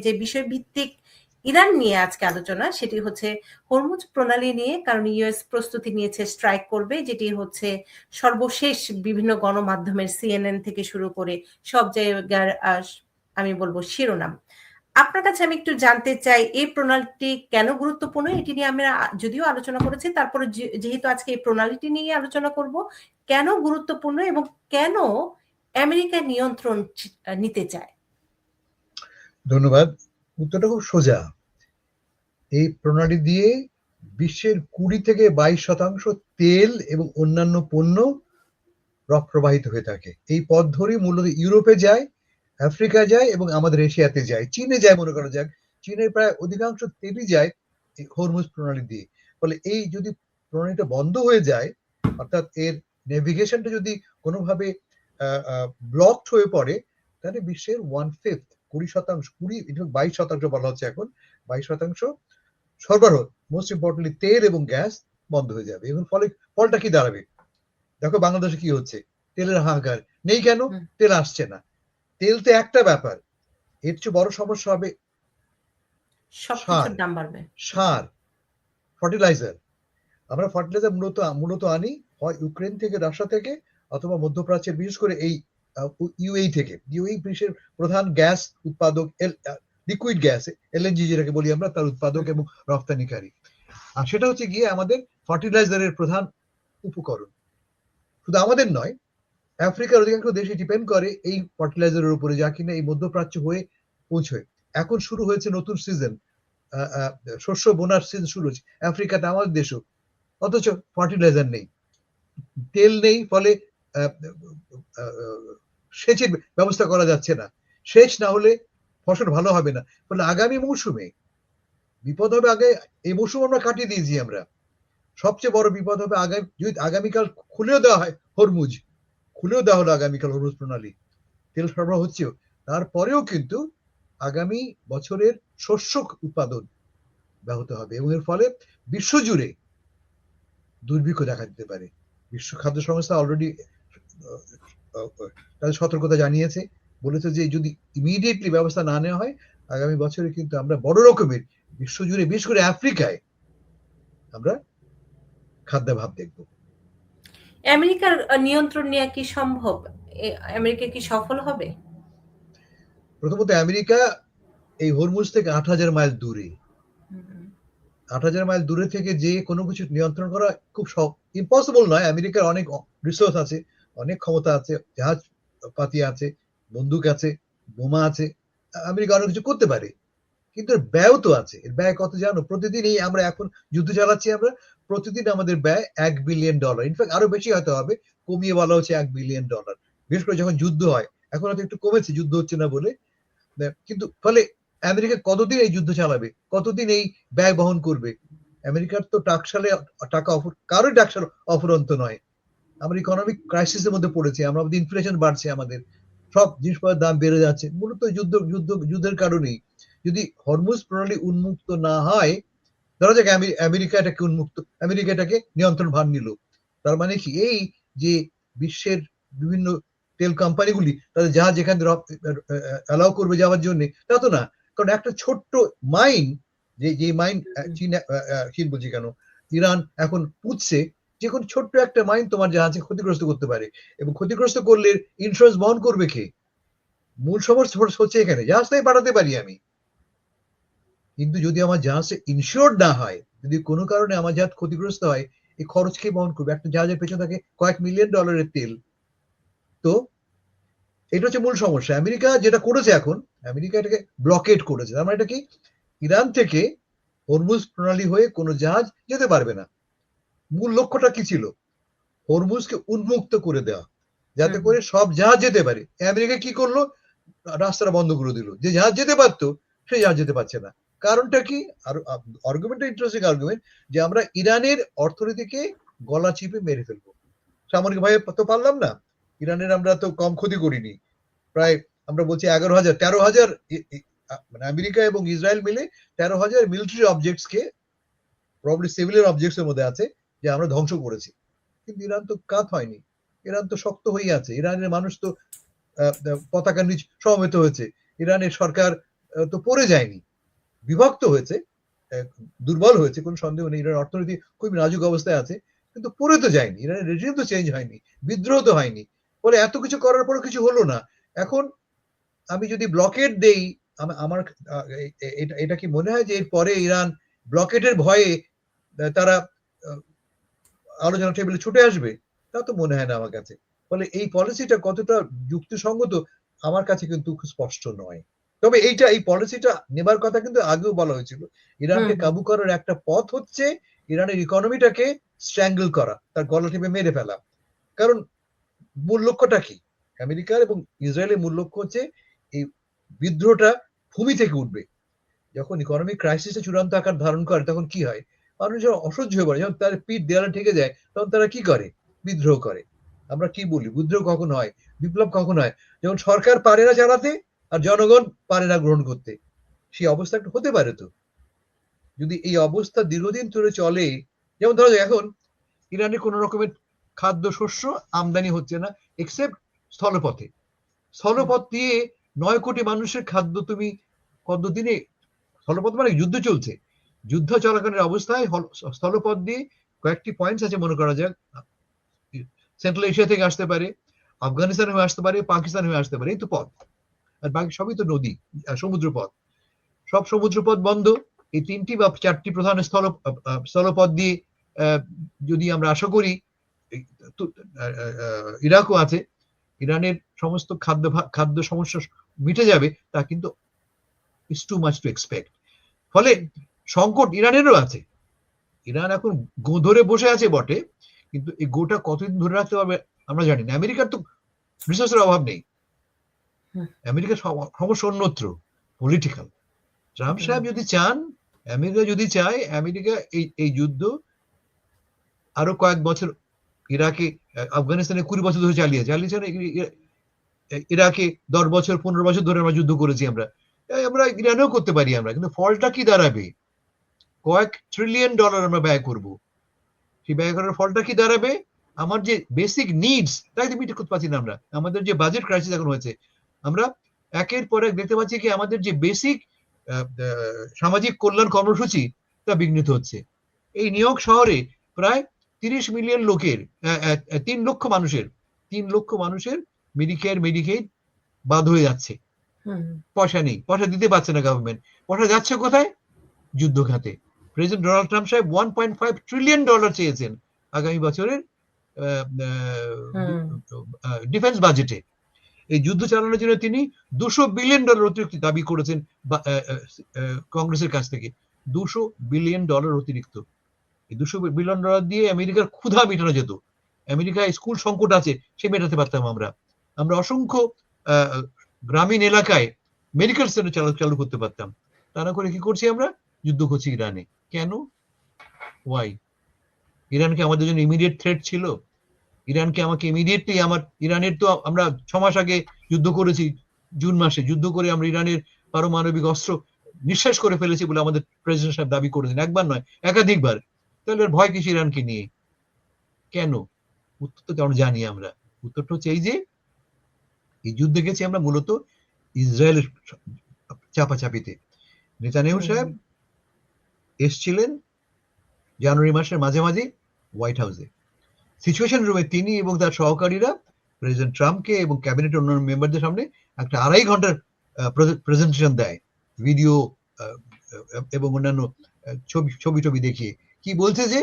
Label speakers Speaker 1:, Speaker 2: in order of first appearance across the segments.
Speaker 1: যে বিষয় ভিত্তিক ইরান নিয়ে আজকে আলোচনা, সেটি হচ্ছে হরমুজ প্রণালী নিয়ে। কারণ ইউএস প্রস্তুতি নিয়েছে স্ট্রাইক করবে, যেটি হচ্ছে সর্বশেষ বিভিন্ন গণমাধ্যমের সিএনএন থেকে শুরু করে সব জায়গার আমি বলবো শিরোনাম। আপনার কাছে আমি একটু জানতে চাই, এই প্রণালীটি কেন গুরুত্বপূর্ণ? এটি নিয়ে আমরা যদিও আলোচনা করেছি, তারপরে যেহেতু আজকে এই প্রণালীটি নিয়ে আলোচনা করব, কেন গুরুত্বপূর্ণ এবং কেন আমেরিকা নিয়ন্ত্রণ নিতে চায়?
Speaker 2: ধন্যবাদ। উত্তরটা খুব সোজা। এই প্রণালী দিয়ে বিশ্বের 20 থেকে 22% তেল এবং অন্যান্য পণ্য প্রবাহিত হয়ে থাকে। এই পথ ধরে মূলত ইউরোপে যায়, আফ্রিকা যায় এবং আমাদের এশিয়াতে যায়, চীনে যায়। মনে করা যাক চীনের প্রায় অধিকাংশ তেলই যায় এই হরমুজ প্রণালী দিয়ে। ফলে এই যদি প্রণালীটা বন্ধ হয়ে যায়, অর্থাৎ এর নেভিগেশনটা যদি কোনোভাবে ব্লকড হয়ে পড়ে, তাহলে বিশ্বের 1/5 20%, 22% বলা হচ্ছে এখন, 22% সরবরাহ, মোস্ট ইম্পর্টেন্টলি তেল এবং গ্যাস বন্ধ হয়ে যাবে। এবং ফলটা কি দাঁড়াবে? দেখো বাংলাদেশে কি হচ্ছে, তেলের হাহাকার। নেই কেন? তেল আসছে না। তেল তো একটা ব্যাপার, এর চেয়ে বড় সমস্যা হবে সার, ফার্টিলাইজার। আমরা ফার্টিলাইজার মূলত আনি হয় ইউক্রেন থেকে, রাশিয়া থেকে, অথবা মধ্যপ্রাচ্যের, বিশেষ করে এই ইউএই থেকে। ইউএই বিশ্বের প্রধান গ্যাস উৎপাদক, লিকুইড গ্যাস এলএনজি যেটাকে বলি আমরা, তার উৎপাদক এবং রপ্তানিকারী। আর সেটা হচ্ছে গিয়ে আমাদের ফার্টিলাইজারের প্রধান উপকরণ। শুধু আমাদের নয়, আফ্রিকার অধিকাংশ দেশে ডিপেন্ড করে এই ফার্টিলাইজারের উপরে, যা কিনা এই মধ্যপ্রাচ্য হয়ে পৌঁছয়। এখন শুরু হয়েছে নতুন সিজন, শস্য বোনার সিজন শুরু হয়েছে আফ্রিকাতে, আমাদের দেশও। অথচ ফার্টিলাইজার নেই, তেল নেই, ফলে সেচের ব্যবস্থা করা যাচ্ছে না। সেচ না হলে ফসল ভালো হবে না। ফলে আগামী মৌসুমে বিপদ হবে। এই মৌসুম আমরা কাটিয়ে দিয়েছি আমরা। সবচেয়ে বড় বিপদ হবে যদি আগামীকাল খুলেও দেওয়া হয় হরমুজ, খুলেও দেওয়া হলো আগামীকাল হরমুজ প্রণালী, তেল সরবরাহ হচ্ছেও, তারপরেও কিন্তু আগামী বছরের শস্য উৎপাদন ব্যাহত হবে এবং এর ফলে বিশ্বজুড়ে দুর্ভিক্ষ দেখা দিতে পারে। বিশ্ব খাদ্য সংস্থা অলরেডি তাদের সতর্কতা জানিয়েছে, বলেছে যে যদি ইমিডিয়েটলি ব্যবস্থা না নেওয়া হয়, আগামী বছরে কিন্তু আমরা বড় রকমের বিশ্বজুড়ে, বিশেষ করে আফ্রিকায়, আমরা খাদ্যাভাব দেখব।
Speaker 1: আমেরিকার নিয়ন্ত্রণ নেওয়া কি সম্ভব? আমেরিকা কি সফল হবে?
Speaker 2: প্রথমত, আমেরিকা এই হরমুজ থেকে 8,000 মাইল দূরে। 8,000 মাইল দূরে থেকে যে কোনো কিছু নিয়ন্ত্রণ করা খুব ইম্পসিবল নয়। আমেরিকার অনেক রিসোর্স আছে, অনেক ক্ষমতা আছে, জাহাজ পাতি আছে, বন্দুক আছে, বোমা আছে। আমেরিকা অনেক কিছু করতে পারে, কিন্তু ব্যয় তো আছে। এর ব্যয় কত জানো? প্রতিদিন আমরা এখন যুদ্ধ চালাচ্ছি, আমরা প্রতিদিন আমাদের ব্যয় $1 বিলিয়ন। ইনফ্যাক্ট আরো বেশি হয়তো হবে, কমিয়ে বলা হচ্ছে $1 বিলিয়ন। বিশেষ করে যখন যুদ্ধ হয়, এখন হয়তো একটু কমেছে, যুদ্ধ হচ্ছে না বলে। কিন্তু ফলে আমেরিকা কতদিন এই যুদ্ধ চালাবে, কতদিন এই ব্যয় বহন করবে? আমেরিকার তো টাকশালে টাকা কারোই টাকশাল অফুরন্ত নয়। আমরা ইকোনমিক ক্রাইসিসের মধ্যে পড়েছি, আমাদের ইনফ্লেশন বাড়ছে, আমাদের সব জিনিসপত্রের দাম বেড়ে যাচ্ছে, মূলত যুদ্ধের কারণেই। যদি হরমুজ প্রণালী উন্মুক্ত না হয়, ধরা যাক আমেরিকা এটাকে নিয়ন্ত্রণ ভার নিল, তার মানে কি এই যে বিশ্বের বিভিন্ন তেল কোম্পানিগুলি তাদের জাহাজ যেখানে অ্যালাউ করবে যাওয়ার জন্য, তা তো না। কারণ একটা ছোট্ট মাইন, যে মাইন চীন বলছি কেন, ইরান এখন পুঁতছে, যে কোনো ছোট্ট একটা মাইন তোমার জাহাজে ক্ষতিগ্রস্ত করতে পারে। এবং ক্ষতিগ্রস্ত করলে ইন্স্যুরেন্স বহন করবে কে? মূল সমস্যা হচ্ছে এখানে, জাহাজটাই পাঠাতে পারি আমি, কিন্তু যদি আমার জাহাজে ইনশিওর্ড না হয়, যদি কোনো কারণে আমার জাহাজ ক্ষতিগ্রস্ত হয়, এই খরচ কে বহন করবে? একটা জাহাজের পেছনে থাকে কয়েক $1 মিলিয়ন তেল। তো এটা হচ্ছে মূল সমস্যা। আমেরিকা যেটা করেছে এখন, আমেরিকা এটাকে ব্লকেট করেছে। তার মানে এটা কি? ইরান থেকে হরমুজ প্রণালী হয়ে কোনো জাহাজ যেতে পারবে না। মূল লক্ষ্যটা কি ছিল? হরমুজকে উন্মুক্ত করে দেওয়া, যাতে করে সব জাহাজ যেতে পারে। আমেরিকা কি করলো? রাস্তাটা বন্ধ করে দিল। যে জাহাজ যেতে পারতো, সেই জাহাজ যেতে পারছে না। কারণটা কি? আর আর্গুমেন্টটা ইন্টারেস্টিং আর্গুমেন্ট, যে আমরা ইরানের অর্থনীতিকে গলা চিপে মেরে ফেলবো। সামরিক ভাবে তো পারলাম না, ইরানের আমরা তো কম ক্ষতি করিনি। প্রায় আমরা বলছি 13,000 মানে আমেরিকা এবং ইসরায়েল মিলে 13,000 মিলিটারি অবজেক্টস কে, প্রবাবলি সিভিলিয়ান অবজেক্টস এর মধ্যে আছে, যে আমরা ধ্বংস করেছি। কিন্তু ইরান তো কাত হয়নি, ইরান তো শক্ত হয়ে আছে। ইরানের মানুষ তো পতাকা নিচ সমবেত হয়েছে। ইরানের সরকার তো পড়ে যায়নি, বিভক্ত হয়েছে, দুর্বল হয়েছে, কোনো সন্দেহ নেই। ইরানের অর্থনীতি খুবই নাজুক অবস্থায় আছে, কিন্তু পড়ে তো যায়নি, ইরানের রেজিম তো চেঞ্জ হয়নি, বিদ্রোহ তো হয়নি। ফলে এত কিছু করার পরও কিছু হলো না। এখন আমি যদি ব্লকেড দেই, আমার এটা কি মনে হয় যে এরপরে ইরান ব্লকেডের ভয়ে তারা আলোচনা টেবিলে ছুটে আসবে? তা তো মনে হয় না আমার কাছে। ফলে এই পলিসিটা কতটা যুক্তিসঙ্গত আমার কাছে কিন্তু খুব স্পষ্ট নয়। তবে এই পলিসিটা নেবার কথা কিন্তু আগেও বলা হয়েছিল। ইরানকে কাবু করার একটা পথ হচ্ছে ইরানের ইকোনমিটাকে স্ট্র্যাঙ্গল করা, তার গলা টিপে মেরে ফেলা। কারণ মূল লক্ষ্যটা কি? আমেরিকার এবং ইসরায়েলের মূল লক্ষ্য হচ্ছে এই বিদ্রোহটা ভূমি থেকে উঠবে। যখন ইকোনমিক ক্রাইসিসে চূড়ান্ত আকার ধারণ করে তখন কি হয়? মানুষ যখন অসহ্য হয়ে পড়ে, যখন তার পিঠ দেয়ালে ঠেকে যায়, তখন তারা কি করে? বিদ্রোহ করে। আমরা কি বলি? বিদ্রোহ কখন হয়? বিপ্লব কখন হয়? যখন সরকার পারে না চালাতে আর জনগণ পারে না গ্রহণ করতে। সেই অবস্থা একটা হতে পারে তো। যদি এই অবস্থা দীর্ঘদিন ধরে চলে, যেমন ধরো এখন ইরানে কোনো রকমের খাদ্য শস্য আমদানি হচ্ছে না এক্সেপ্ট স্থলপথে। স্থলপথ দিয়ে 9 কোটি মানুষের খাদ্য তুমি কতদিনে, স্থলপথ মানে যুদ্ধ চলছে, যুদ্ধ চলাকালীন অবস্থায় স্থলপথ দিয়ে কয়েকটি পয়েন্টস আছে মনে করা যাক, সেন্ট্রাল এশিয়া থেকে আসতে পারে, আফগানিস্তান হয়ে আসতে পারে, পাকিস্তান হয়ে আসতে পারে, এই তো পথ। আর বাকি সবই তো নদী, সমুদ্র পথ। সব সমুদ্র পথ বন্ধ। এই 3টি বা 4টি প্রধান স্থলপথ দিয়ে যদি আমরা আশা করি, ইরাকও আছে, ইরানের সমস্ত খাদ্য সমস্যা মিটে যাবে, তা কিন্তু is too much two expect. ফলে সংকট ইরানেরও আছে। ইরান এখন গো ধরে বসে আছে বটে, কিন্তু এই গোটা কতদিন ধরে রাখতে পারবে আমরা জানি না। আমেরিকার তো রিসোর্সের অভাব নেই, আমেরিকার সমস্যা অন্যত্র, পলিটিক্যাল। ট্রাম্প সাহেব যদি চান, আমেরিকা যদি চায়, আমেরিকা এই যুদ্ধ আরো কয়েক বছর, ইরাকে, আফগানিস্তানে 20 বছর ধরে চালিয়েছে, ইরাকে 10 বছর 15 বছর ধরে আমরা যুদ্ধ করেছি। আমরা ইরানেও করতে পারি আমরা, কিন্তু ফলটা কি দাঁড়াবে? কয়েক ট্রিলিয়ন ডলার আমরা ব্যয় করব, সেই ব্যয় করার ফলটা কি দাঁড়াবে? আমার যে বেসিক নিডস তাই তো মিটে করতে পারছি না আমরা। আমাদের যে বাজেট ক্রাইসিস এখন হয়েছে, আমরা একের পর এক দেখতে পাচ্ছি কি আমাদের যে বেসিক সামাজিক কল্যাণ কর্মসূচি তা বিঘ্নিত হচ্ছে। এই নিউ ইয়র্ক শহরে প্রায় 30 মিলিয়ন লোকের, 3 লক্ষ মানুষের মেডিকেয়ার মেডিকেড বাদ হয়ে যাচ্ছে। পয়সা নেই, পয়সা দিতে পারছে না গভর্নমেন্ট। পয়সা যাচ্ছে কোথায়? যুদ্ধ খাতে। প্রেসিডেন্ট ডোনাল্ড ট্রাম্প সাহেব $1.5 ট্রিলিয়ন চেয়েছেন আগামী বছরের ডিফেন্স বাজেটে। এই যুদ্ধ চালানোর জন্য তিনি $200 বিলিয়ন অতিরিক্ত দাবি করেছেন কংগ্রেসের কাছ থেকে। $200 বিলিয়ন অতিরিক্ত। এই $200 বিলিয়ন দিয়ে আমেরিকার ক্ষুধা মেটানো যেত। আমেরিকায় স্কুল সংকট আছে, সে মেটাতে পারতাম আমরা। আমরা অসংখ্য গ্রামীণ এলাকায় মেডিকেল সেন্টার চালু করতে পারতাম। তা না করে কি করছি আমরা? যুদ্ধ করছি ইরানে। কেন? ওয়াই? ইরানকে আমাদের জন্য ইমিডিয়েট থ্রেট ছিল? ইরানকে আমাকে ইমিডিয়েটলি ইরানের তো আমরা 6 মাস আগে যুদ্ধ করেছি, জুন মাসে যুদ্ধ করে আমরা ইরানের পারমাণবিক অস্ত্র নিঃশেষ করে ফেলেছি বলে আমাদের প্রেসিডেন্ট সাহেব দাবি করেছেন, একবার নয় একাধিকবার। তাহলে ভয় কিসে ইরানকে নিয়ে? কেন? উত্তর তো আমরা জানি। আমরা উত্তরটা হচ্ছে এই যে এই যুদ্ধে গেছি আমরা মূলত ইসরায়েলের চাপাচাপিতে। নেতানিয়াহু সাহেব এসছিলেন জানুয়ারি মাসের মাঝামাঝি হোয়াইট হাউসে। সিচুয়েশন রুমে তিনি এবং তার সহকারীরা প্রেসিডেন্ট ট্রাম্পকে এবং ক্যাবিনেটের অন্যান্য মেম্বারদের সামনে একটা 2.5 ঘন্টার প্রেজেন্টেশন দেয়, ভিডিও এবং অন্যান্য ছবি দেখিয়ে। কি বলছে? যে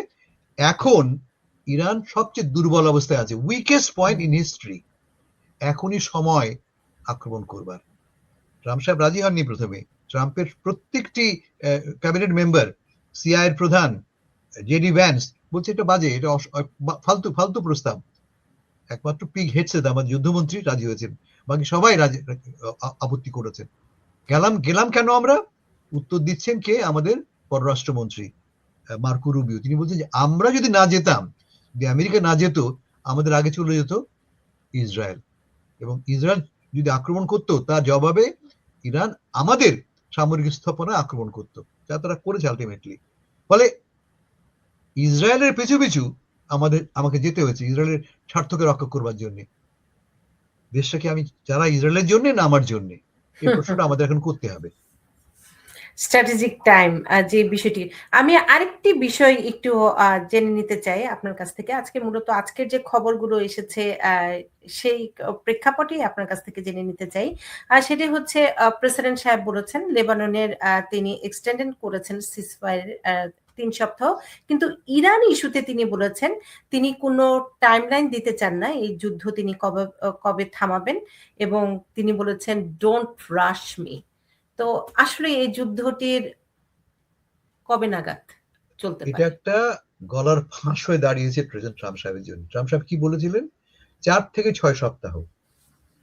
Speaker 2: এখন ইরান সবচেয়ে দুর্বল অবস্থায় আছে, উইকেস্ট পয়েন্ট ইন হিস্ট্রি, এখনই সময় আক্রমণ করবার। ট্রাম্প সাহেব রাজি হননি প্রথমে। ট্রাম্পের প্রত্যেকটি ক্যাবিনেট মেম্বার, সিআইএর প্রধান জেডি ভ্যান্স বলছে এটা বাজে, এটা ফালতু প্রস্তাব। একমাত্র পিগ হেডসেট আমার যুদ্ধমন্ত্রী রাজি হয়েছেন, বাকি সবাই আপত্তি করেছেন। গেলাম কেন আমরা? উত্তর দিচ্ছেন কে? আমাদের পররাষ্ট্রমন্ত্রী মার্কো রুবিও। তিনি বলছেন যে আমরা যদি না যেতাম, যদি আমেরিকা না যেত, আমাদের আগে চলে যেত ইসরায়েল, এবং ইসরায়েল যদি আক্রমণ করতো তার জবাবে ইরান আমাদের সামরিক স্থাপনা আক্রমণ করতো, যা তারা করেছে আলটিমেটলি। ফলে ইসরায়েলের পিছু আমাকে যেতে হয়েছে ইসরায়েলের স্বার্থকে রক্ষা করবার জন্য। দেশটাকে আমি যারা ইসরায়েলের জন্য না আমার জন্য, এই প্রশ্নটা আমাদের এখন করতে হবে।
Speaker 1: স্ট্র্যাটেজিক টাইম যে বিষয়টি আমি আরেকটি বিষয় একটু জেনে নিতে চাই আপনার কাছ থেকে। মূলত আজকের যে খবরগুলো এসেছে সেই প্রেক্ষাপটেই আপনার কাছ থেকে জেনে নিতে চাই। সেটি হচ্ছে প্রেসিডেন্ট সাহেব বলেছেন লেবাননের তিনি এক্সটেন্ডেড করেছেন সিজফায়ার ৩ সপ্তাহ। কিন্তু ইরান ইস্যুতে তিনি বলেছেন তিনি কোনো টাইমলাইন দিতে চান না। এই যুদ্ধ তিনি কবে থামাবেন এবং তিনি বলেছেন ডোন্ট রাশ মি। তো আসলে এই যুদ্ধটির কবে নাগাদ চলতে
Speaker 2: এটা
Speaker 1: পারে?
Speaker 2: একটা গলার ফাঁস হয়ে দাঁড়িয়েছে প্রেসিডেন্ট ট্রাম্প সাহেবের জন্য। ট্রাম্প সাহেব কি বলেছিলেন? 4 থেকে 6 সপ্তাহ।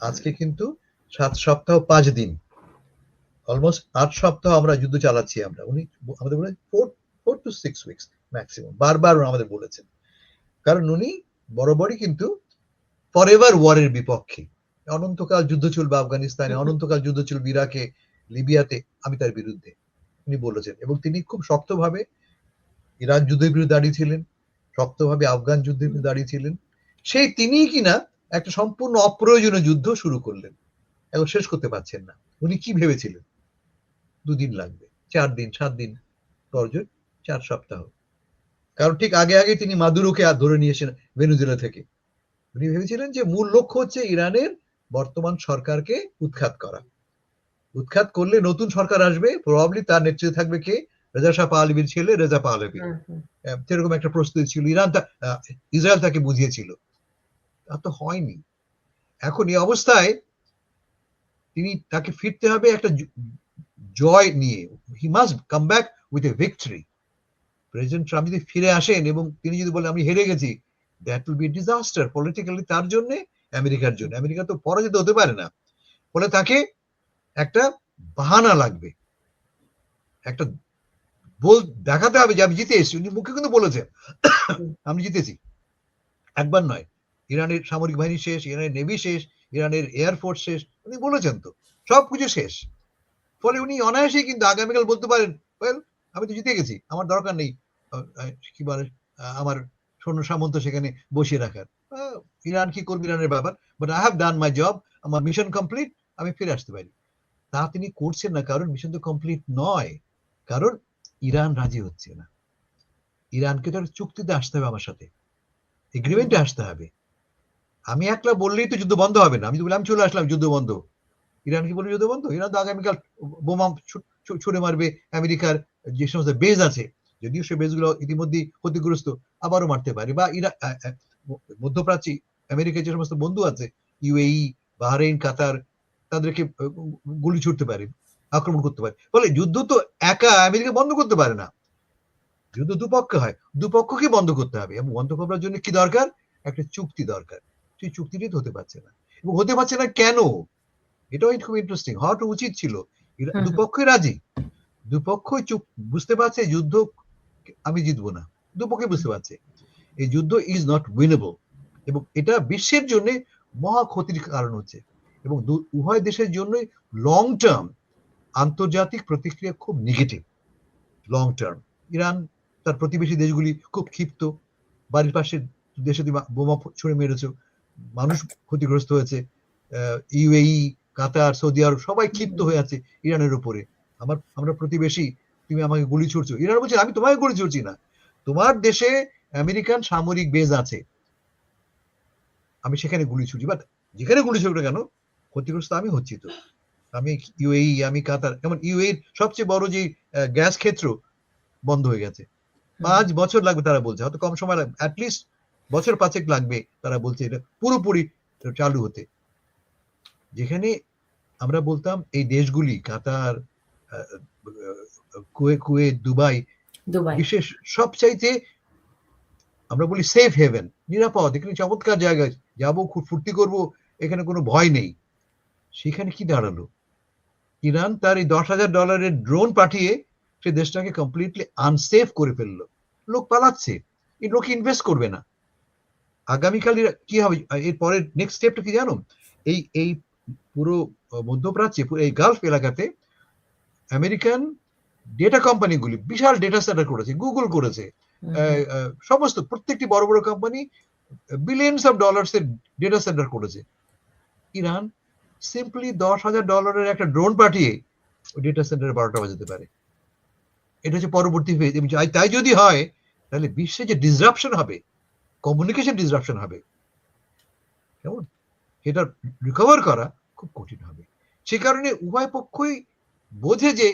Speaker 2: আজকে কিন্তু 7 সপ্তাহ 5 দিন, অলমোস্ট 8 সপ্তাহ আমরা যুদ্ধ চালাচ্ছি আমরা। উনি আমাদের বলে 4 to 6 উইকস ম্যাক্সিমাম, বারবার আমাদের বলেছেন। কারণ উনি বরাবরই কিন্তু ফরএভার ওয়ারের বিপক্ষে। অনন্তকাল যুদ্ধ চলবে আফগানিস্তানে, অনন্তকাল যুদ্ধ চলবে ইরাকে, লিবিয়াতে, আমি তার বিরুদ্ধে উনি বলেছেন। এবং তিনি খুব শক্তভাবে ইরান যুদ্ধের বিরুদ্ধে দাঁড়িয়েছিলেন, শক্তভাবে আফগান যুদ্ধের বিরুদ্ধে দাঁড়িয়েছিলেন। সেই তিনিই কিনা একটা সম্পূর্ণ অপ্রয়োজনীয় যুদ্ধ শুরু করলেন, এখন শেষ করতে পারছেন না। উনি কি ভেবেছিলেন 2 দিন লাগবে, 4 দিন 7 দিন, তর্জন 4 সপ্তাহ। কারণ ঠিক আগে আগে তিনি মাদুরোকে ধরে নিয়েছেন ভেনেজুয়েলা থেকে। উনি ভেবেছিলেন যে মূল লক্ষ্য হচ্ছে ইরানের বর্তমান সরকারকে উৎখাত করা। উৎখাত করলে নতুন সরকার আসবে, প্রবাবলি তার নেতৃত্বে থাকবে কে? রেজা শাহ পাহলভির ছেলে রেজা পাহলভি। সেরকম একটা প্রস্তুতি ছিল। ইসরায়েল তাকে বুঝিয়েছিল, তা তো হয়নি। এখন এই অবস্থায় তাকে ফিরতে হবে একটা জয় নিয়ে। He must come back with a victory. President Trump যদি ফিরে আসেন এবং তিনি যদি বলেন আমি হেরে গেছি, that will be disaster politically, তার জন্য, আমেরিকার জন্য। আমেরিকা তো পরাজিত হতে পারে না। ফলে তাকে একটা বাহানা লাগবে, একটা দেখাতে হবে যে আমি জিতে এসেছি। উনি মুখে কিন্তু বলেছেন আমি জিতেছি, একবার নয়। ইরানের সামরিক বাহিনী শেষ, ইরানের নেভি শেষ, ইরানের এয়ারফোর্স শেষ, উনি বলেছেন তো সবকিছু শেষ। ফলে উনি অনায়াসেই কিন্তু আগামীকাল বলতে পারেন ওয়েল আমি তো জিতে গেছি, আমার দরকার নেই কি বলে আমার সৈন্য সামন্ত সেখানে বসিয়ে রাখার। ইরান কি করবে ইরানের ব্যাপার, but I have done my job, আমার মিশন কমপ্লিট, আমি ফিরে আসতে পারি। তা তিনি করছেন না, কারণ মিশন তো কমপ্লিট নয়, কারণ ইরান রাজি হচ্ছে না। ইরানকে তো চুক্তিতে আসতে হবে, আমার সাথে এগ্রিমেন্টে আসতে হবে। আমি একলা বললেই তো যুদ্ধ বন্ধ হবে না। আমি তো বললাম চলে আসলাম যুদ্ধ বন্ধ, ইরান কি বলবে যুদ্ধ বন্ধ? ইরান তো আগামীকাল বোমা ছুড়ে মারবে আমেরিকার যে সমস্ত বেজ আছে, যদিও সে বেজগুলো ইতিমধ্যে ক্ষতিগ্রস্ত, আবারও মারতে পারে। বা মধ্যপ্রাচ্যে আমেরিকার যে সমস্ত বন্ধু আছে, ইউএই, বাহরাইন, কাতার, তাদেরকে গুলি ছুটতে পারে, আক্রমণ করতে পারে। ফলে যুদ্ধ তো একা আমেরিকা বন্ধ করতে পারে না, যুদ্ধ দুপক্ষে হয়, দুপক্ষকে বন্ধ করতে হবে। এবং বন্ধ করার জন্য কি দরকার? একটা চুক্তি দরকার। সেই চুক্তিটি হতে পারছে না। এবং হতে পারছে না কেন? এটাও খুব ইন্টারেস্টিং। হওয়াটা উচিত ছিল। দুপক্ষই রাজি, দুপক্ষই বুঝতে পারছে যুদ্ধ আমি জিতবো না, দুপক্ষই বুঝতে পারছে এই যুদ্ধ ইজ নট উইনেবল, এবং এটা বিশ্বের জন্য মহা ক্ষতির কারণ হচ্ছে। এবং উভয় দেশের জন্যই লং টার্ম আন্তর্জাতিক প্রতিক্রিয়া খুব নেগেটিভ। লং টার্ম ইরান, তার প্রতিবেশী দেশগুলি খুব ক্ষিপ্ত, বাড়ির পাশের দেশে বোমা ছুড়ে মেরেছ, মানুষ ক্ষতিগ্রস্ত হয়েছে। ইউএই, কাতার, সৌদি আরব সবাই ক্ষিপ্ত হয়ে আছে ইরানের উপরে। আমরা প্রতিবেশী, তুমি আমাকে গুলি ছুড়ছো। ইরান বলছে আমি তোমাকে গুলি ছুড়ছি না, তোমার দেশে আমেরিকান সামরিক বেজ আছে, আমি সেখানে গুলি ছুড়ছি। বাট যেখানে গুলি ছুড়বে কেন, ক্ষতিগ্রস্ত আমি হচ্ছি তো। আমি ইউএই, আমি কাতার, যেমন ইউএই সবচেয়ে বড় যে গ্যাস ক্ষেত্র বন্ধ হয়ে গেছে, 5 বছর লাগবে তারা বলছে, হয়তো কম সময় লাগবে, অ্যাটলিস্ট বছর 5 লাগবে তারা বলছে এটা পুরোপুরি চালু হতে। যেখানে আমরা বলতাম এই দেশগুলি কাতার, কুয়েত, দুবাই বিশেষ সবচাইতে আমরা বলি সেফ হেভেন, নিরাপদ, এখানে চমৎকার জায়গায় যাবো, খুব ফুর্তি করবো, এখানে কোনো ভয় নেই। সেখানে কি দাঁড়ালো? ইরান তার এই $10,000 ড্রোন পাঠিয়ে সে দেশটাকে কমপ্লিটলি আনসেফ করে ফেললো। লোক পালাচ্ছে, এই লোক ইনভেস্ট করবে না। আগামীকাল কি হবে? এর পরের নেক্সট স্টেপটা কি জানো? এই পুরো মধ্যপ্রাচ্যে, পুরো এই গালফ এলাকাতে আমেরিকান ডেটা কোম্পানিগুলি বিশাল ডেটা সেন্টার করেছে, গুগল করেছে, সমস্ত প্রত্যেকটি বড় বড় কোম্পানি বিলিয়নস অফ ডলার্স এর ডেটা সেন্টার করেছে। ইরান সিম্পলি $10,000 একটা ড্রোন পাঠিয়ে ওই ডেটা সেন্টারে 12টা বাজাতে পারে। এটা হচ্ছে পরবর্তী ফেজ। এবং তাই যদি হয় তাহলে বিশ্বে যে ডিসরাপশন হবে, কমিউনিকেশন ডিসরাপশন হবে, কেমন, এটা রিকভার করা খুব কঠিন হবে। সে কারণে উভয় পক্ষই বোঝে যে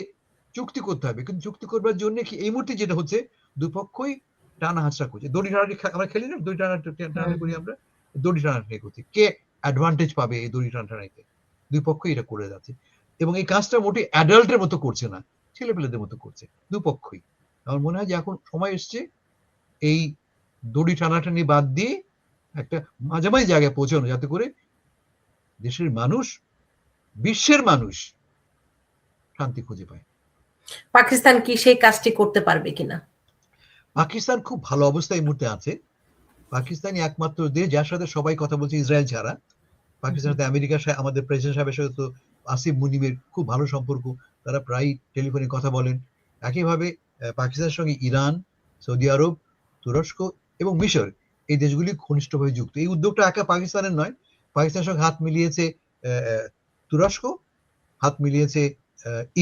Speaker 2: চুক্তি করতে হবে, কিন্তু চুক্তি করবার জন্য কি এই মুহূর্তে যেটা হচ্ছে দুপক্ষই টানা হাঁচড়া করছে। দড়ি টানাটি আমরা খেলি না, দড়ি টানাটানি করি আমরা, দড়ি টানাটানি করছি। কে অ্যাডভান্টেজ পাবে এই দড়ি টানাটানিতে? দুই পক্ষই এটা করে যাচ্ছে, এবং এই কাজটা মোটে অ্যাডাল্টের মতো করছে না, ছেলেপেলেদের মতো করছে দুপক্ষই। আমার মনে হয় যে এখন সময় এসছে এই দড়ি টানাটানি বাদ দিয়ে একটা মাঝামাঝি জায়গায় পৌঁছানো, যাতে করে দেশের মানুষ, বিশ্বের মানুষ শান্তি খুঁজে পায়।
Speaker 1: পাকিস্তান কি সেই কাজটি করতে পারবে কিনা?
Speaker 2: পাকিস্তান খুব ভালো অবস্থায় এই মুহূর্তে আছে। পাকিস্তানই একমাত্র দেশ যার সাথে সবাই কথা বলছে, ইসরায়েল ছাড়া। পাকিস্তানের সাথে আমেরিকার সাথে, আমাদের প্রেসিডেন্ট সাহেবের সাথে তো আসিফ মুনিমের খুব ভালো সম্পর্ক, তারা প্রায় টেলিফোনে কথা বলেন। একইভাবে পাকিস্তানের সঙ্গে ইরান, সৌদি আরব, তুরস্ক এবং মিশর, এই দেশগুলি ঘনিষ্ঠভাবে যুক্ত। এই উদ্যোগটা একা পাকিস্তানের নয়, পাকিস্তানের সঙ্গে হাত মিলিয়েছে তুরস্ক, হাত মিলিয়েছে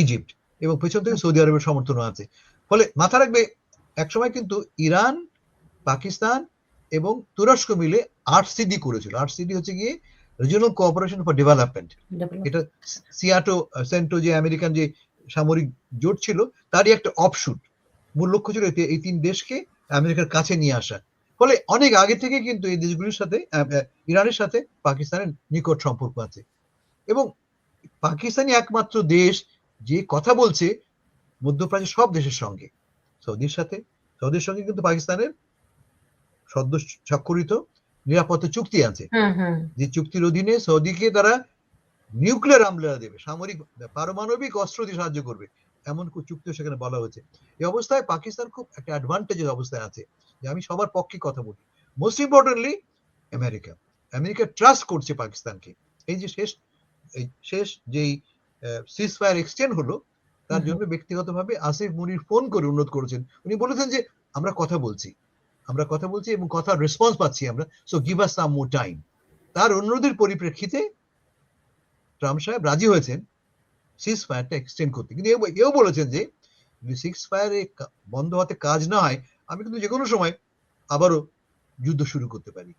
Speaker 2: ইজিপ্ট, এবং পেছন থেকে সৌদি আরবের সমর্থনও আছে। ফলে মাথা রাখবে, একসময় কিন্তু ইরান, পাকিস্তান এবং তুরস্ক মিলে আরসিডি করেছিল। আরসিডি হচ্ছে গিয়ে রিজিওনাল কোঅপারেশন ফর ডেভেলপমেন্ট। এটা সিয়াটো সেন্টো যে আমেরিকান যে সামরিক জোট ছিল, তারই একটা অফশুট। মূল লক্ষ্য ছিল এই তিন দেশকে আমেরিকার কাছে নিয়ে আসা। ফলে অনেক আগে থেকে কিন্তু এই দেশগুলির সাথে, ইরানের সাথে পাকিস্তানের নিকট সম্পর্ক আছে। এবং পাকিস্তানই একমাত্র দেশ যে কথা বলছে মধ্যপ্রাচ্যের সব দেশের সঙ্গে। সৌদির সঙ্গে কিন্তু পাকিস্তানের সদ্য স্বাক্ষরিত নিরাপত্তা চুক্তি আছে, যে চুক্তির অধীনে সৌদিকে তারা নিউক্লিয়ার আমলা দেবে, সামরিক পারমাণবিক অস্ত্র দিয়ে সাহায্য করবে, এমন চুক্তিও সেখানে বলা হয়েছে। এই অবস্থায় পাকিস্তান খুব একটা অ্যাডভান্টেজের অবস্থায় আছে, যে আমি সবার পক্ষে কথা বলি। মোস্ট ইম্পর্টেন্টলি আমেরিকা ট্রাস্ট করছে পাকিস্তানকে। এই যে শেষ যেই সিজ ফায়ার এক্সটেন্ড হলো, তার জন্য ব্যক্তিগতভাবে আসিফ মুনির ফোন করে অনুরোধ করেছেন। উনি বলেছেন যে আমরা কথা বলছি এবং কথার রেসপন্স পাচ্ছি আমরা, সো গিভ আস সাম মোর টাইম। তার অনুরোধের পরিপ্রেক্ষিতে ট্রাম্প সাহেব রাজি হয়েছেন সিজ ফায়ারটা এক্সটেন্ড করতে। কিন্তু এও বলেছেন যে যদি সিজ ফায়ারে বন্ধ হতে কাজ না হয়, আমি কিন্তু যে কোনো সময় আবারও যুদ্ধ শুরু করতে পারি।